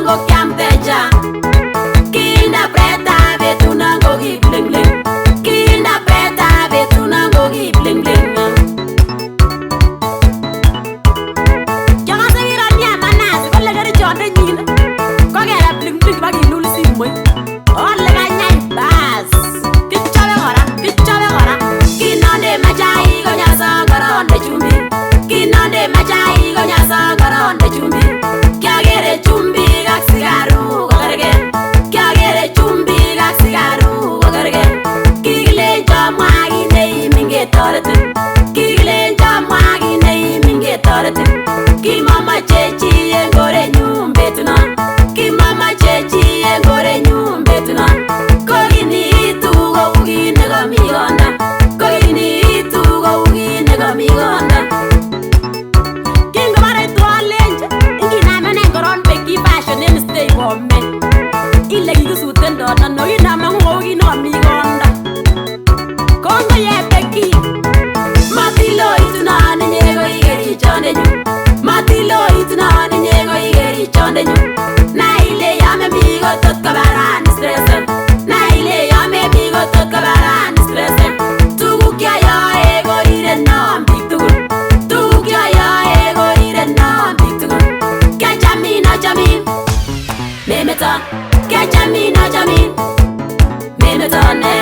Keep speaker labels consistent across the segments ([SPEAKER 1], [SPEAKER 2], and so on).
[SPEAKER 1] go kiam teja. Kinda preta betuna go gi bling bling. Kinda preta betuna go gi bling bling. Jangan sewira ni amanas ko le gari jonde nyin. Ko gera bling bling bagi nul simoy. On le ganyai bas. Kichabe ora. Kinande majai go nyasa garonde chumbi. Kinande majai go nyasa garonde chumbi. Kya gere chumbi gak sigaru gogarge. Kya gere chumbi gak sigaru gogarge. Kigle jamagi nei minge toratu. Kigle jamagi nei minge toratu. Ki mama chechi engore nyumbe tuna. Ki mama chechi engore nyumbe tuna. Kogini tu go ugi nego migonda. Kogini tu go ugi nego migonda. Kinga bare tu alenje. Ingi na mene goron beki fashion in stay home. Ile gi sutendo na no ina mango gi no migonda. Kongo ye beki. Matilo ituna nyego igeri chonde nyu. Matilo ituna nyego igeri chonde nyu. Na ile yame migo tot kabaran stress. Na ile yame migo tot kabaran stress. Tugu kya ya ego ire no bitugu. Tugu kya ya ego ire no bitugu. Kya jamin na jamin. Memeta. Kya jamin na jamin. Memeta ne.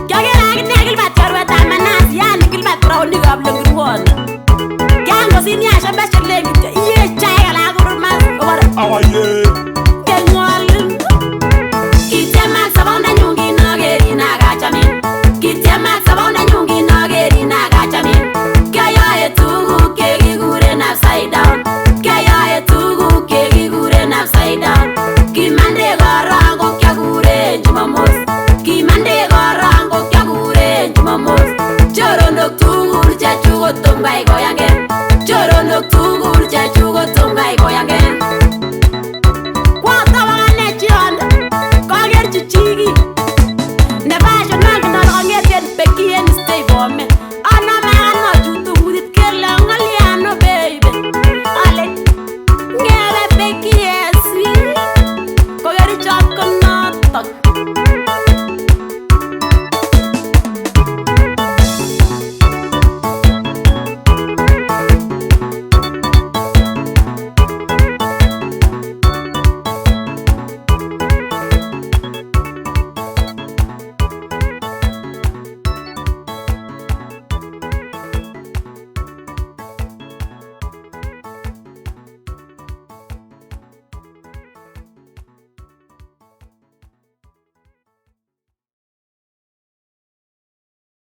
[SPEAKER 1] Kya gera gnegil bat karwa tamanas ya nigil bat rawli gableng ruwan. Kya ngosini asha bashir lengit iye chaya la gurma ora.
[SPEAKER 2] Awaye.
[SPEAKER 1] Kelwalin. Kitema sabonda nyungi na geri na gachamin. Kitema sabonda nyungi na geri na gachamin. Kya ya etugu ke gigure na upside down. Kya ya etugu ke gigure na upside down.